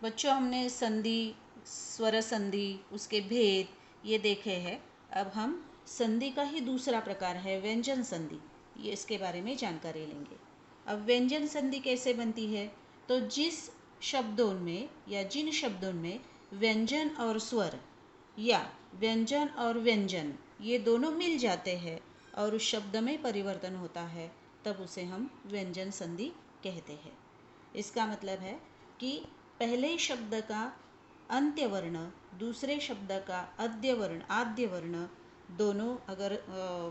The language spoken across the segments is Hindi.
बच्चों, हमने संधि, स्वर संधि, उसके भेद ये देखे हैं। अब हम संधि का ही दूसरा प्रकार है व्यंजन संधि, ये इसके बारे में जानकारी लेंगे। अब व्यंजन संधि कैसे बनती है? तो जिस शब्दों में या जिन शब्दों में व्यंजन और स्वर या व्यंजन और व्यंजन ये दोनों मिल जाते हैं और उस शब्द में परिवर्तन होता है, तब उसे हम व्यंजन संधि कहते हैं। इसका मतलब है कि पहले शब्द का अंत्य वर्ण दूसरे शब्द का आद्य वर्ण दोनों अगर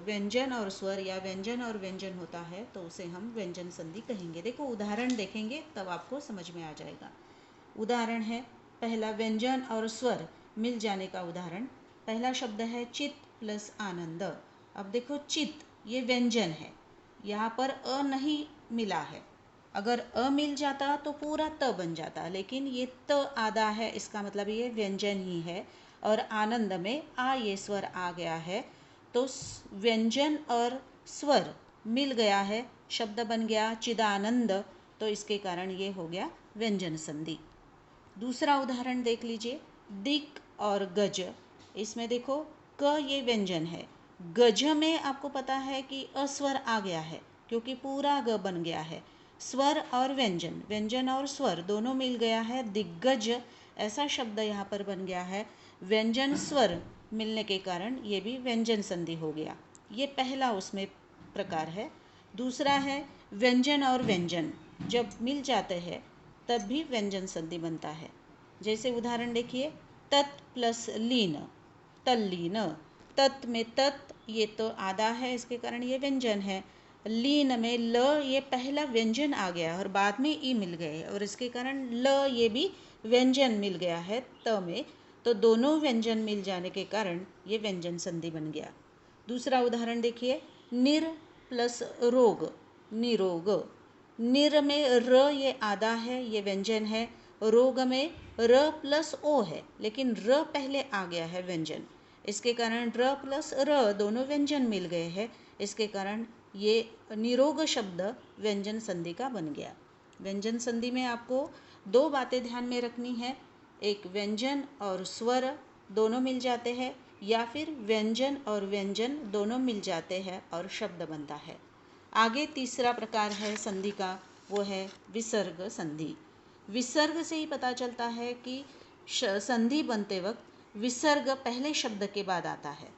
व्यंजन और स्वर या व्यंजन और व्यंजन होता है तो उसे हम व्यंजन संधि कहेंगे। देखो, उदाहरण देखेंगे तब आपको समझ में आ जाएगा। उदाहरण है, पहला व्यंजन और स्वर मिल जाने का उदाहरण। पहला शब्द है चित प्लस आनंद। अब देखो, चित ये व्यंजन है, यहाँ पर अ नहीं मिला है। अगर अ मिल जाता तो पूरा त बन जाता, लेकिन ये त आधा है, इसका मतलब ये व्यंजन ही है। और आनंद में आ ये स्वर आ गया है, तो व्यंजन और स्वर मिल गया है, शब्द बन गया चिदानंद, तो इसके कारण ये हो गया व्यंजन संधि। दूसरा उदाहरण देख लीजिए, दिक और गज। इसमें देखो, क ये व्यंजन है, गज में आपको पता है कि अस्वर आ गया है क्योंकि पूरा ग बन गया है। स्वर और व्यंजन, व्यंजन और स्वर दोनों मिल गया है, दिग्गज ऐसा शब्द यहाँ पर बन गया है। व्यंजन स्वर मिलने के कारण ये भी व्यंजन संधि हो गया। ये पहला उसमें प्रकार है। दूसरा है व्यंजन और व्यंजन जब मिल जाते हैं तब भी व्यंजन संधि बनता है। जैसे उदाहरण देखिए, तत् प्लस लीन, तल्लीन। तत् में तत् ये तो आधा है, इसके कारण ये व्यंजन है। लीन में ल ये पहला व्यंजन आ गया और बाद में ई मिल गए और इसके कारण ल ये भी व्यंजन मिल गया है त में, तो दोनों व्यंजन मिल जाने के कारण ये व्यंजन संधि बन गया। दूसरा उदाहरण देखिए, निर प्लस रोग, निरोग। निर में र ये आधा है, ये व्यंजन है। रोग में र प्लस ओ है, लेकिन र पहले आ गया है व्यंजन, इसके कारण र प्लस र दोनों व्यंजन मिल गए हैं, इसके कारण ये निरोग शब्द व्यंजन संधि का बन गया। व्यंजन संधि में आपको दो बातें ध्यान में रखनी है, एक व्यंजन और स्वर दोनों मिल जाते हैं, या फिर व्यंजन और व्यंजन दोनों मिल जाते हैं और शब्द बनता है। आगे तीसरा प्रकार है संधि का, वो है विसर्ग संधि। विसर्ग से ही पता चलता है कि संधि बनते वक्त विसर्ग पहले शब्द के बाद आता है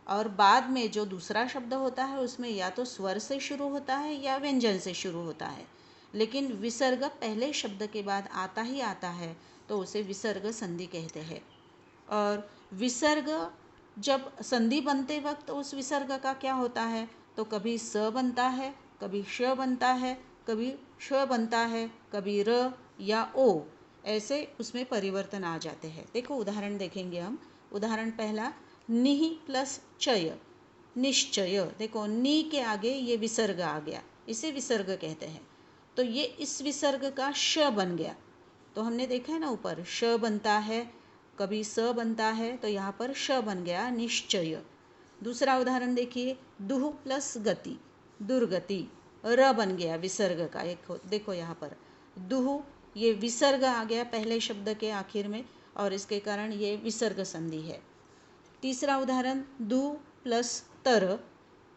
और बाद में जो दूसरा शब्द होता है उसमें या तो स्वर से शुरू होता है या व्यंजन से शुरू होता है, लेकिन विसर्ग पहले शब्द के बाद आता ही आता है, तो उसे विसर्ग संधि कहते हैं। और विसर्ग जब संधि बनते वक्त उस विसर्ग का क्या होता है, तो कभी स बनता है, कभी श बनता है, कभी श बनता है, कभी र या ओ, ऐसे उसमें परिवर्तन आ जाते हैं। देखो, उदाहरण देखेंगे हम। उदाहरण पहला, निहि प्लस चय, निश्चय। देखो, नी के आगे ये विसर्ग आ गया, इसे विसर्ग कहते हैं, तो ये इस विसर्ग का श बन गया। तो हमने देखा है ना, ऊपर श बनता है, कभी स बनता है, तो यहाँ पर श बन गया निश्चय। दूसरा उदाहरण देखिए, दुह प्लस गति, दुर्गति। र बन गया विसर्ग का, एक देखो यहाँ पर दुह ये विसर्ग आ गया पहले शब्द के आखिर में और इसके कारण ये विसर्ग संधि है। तीसरा उदाहरण, दु प्लस तर।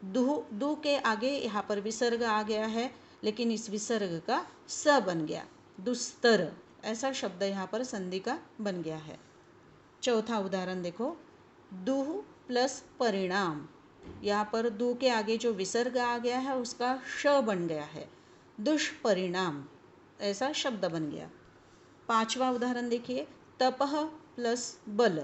दु के आगे यहाँ पर विसर्ग आ गया है, लेकिन इस विसर्ग का स बन गया, दुस्तर ऐसा शब्द यहाँ पर संधि का बन गया है। चौथा उदाहरण देखो, दुह प्लस परिणाम। यहाँ पर दु के आगे जो विसर्ग आ गया है उसका श बन गया है, दुष्परिणाम ऐसा शब्द बन गया। पांचवा उदाहरण देखिए, तपह प्लस बल,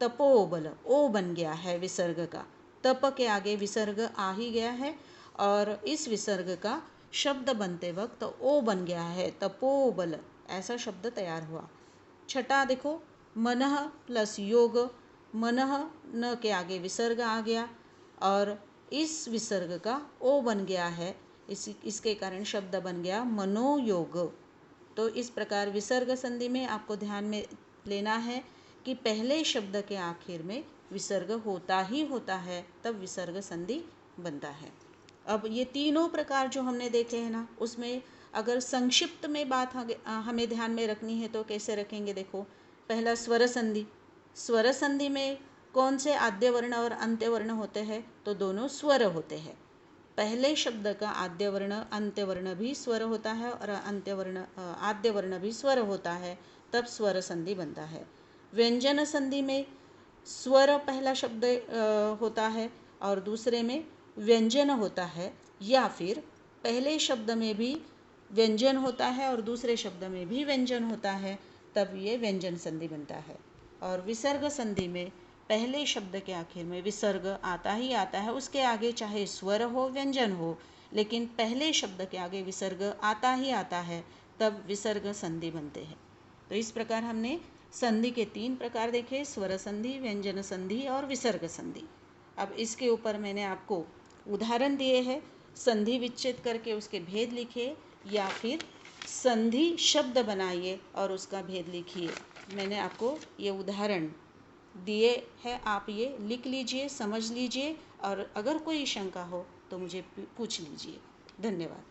तपोबल। ओ बन गया है विसर्ग का, तप के आगे विसर्ग आ ही गया है और इस विसर्ग का शब्द बनते वक्त ओ बन गया है, तपोबल ऐसा शब्द तैयार हुआ। छठा देखो, मनः प्लस योग। मनः न के आगे विसर्ग आ गया और इस विसर्ग का ओ बन गया है, इसके कारण शब्द बन गया मनोयोग। तो इस प्रकार विसर्ग संधि में आपको ध्यान में लेना है कि पहले शब्द के आखिर में विसर्ग होता ही होता है, तब विसर्ग संधि बनता है। अब ये तीनों प्रकार जो हमने देखे हैं ना, उसमें अगर संक्षिप्त में बात हमें ध्यान में रखनी है तो कैसे रखेंगे, देखो पहला स्वर संधि। स्वर संधि में कौन से आद्य वर्ण और अंत्य वर्ण होते हैं, तो दोनों स्वर होते हैं। पहले शब्द का आद्य वर्ण अंत्य वर्ण भी स्वर होता है और आद्य वर्ण भी स्वर होता है, तब स्वर संधि बनता है। व्यंजन संधि में स्वर पहला शब्द होता है और दूसरे में व्यंजन होता है, या फिर पहले शब्द में भी व्यंजन होता है और दूसरे शब्द में भी व्यंजन होता है, तब ये व्यंजन संधि बनता है। और विसर्ग संधि में पहले शब्द के आखिर में विसर्ग आता ही आता है, उसके आगे चाहे स्वर हो व्यंजन हो, लेकिन पहले शब्द के आगे विसर्ग आता ही आता है, तब विसर्ग संधि बनते हैं। तो इस प्रकार हमने संधि के 3 प्रकार देखे, स्वर संधि, व्यंजन संधि और विसर्ग संधि। अब इसके ऊपर मैंने आपको उदाहरण दिए हैं, संधि विच्छेद करके उसके भेद लिखिए या फिर संधि शब्द बनाइए और उसका भेद लिखिए। मैंने आपको ये उदाहरण दिए हैं, आप ये लिख लीजिए, समझ लीजिए और अगर कोई शंका हो तो मुझे पूछ लीजिए। धन्यवाद।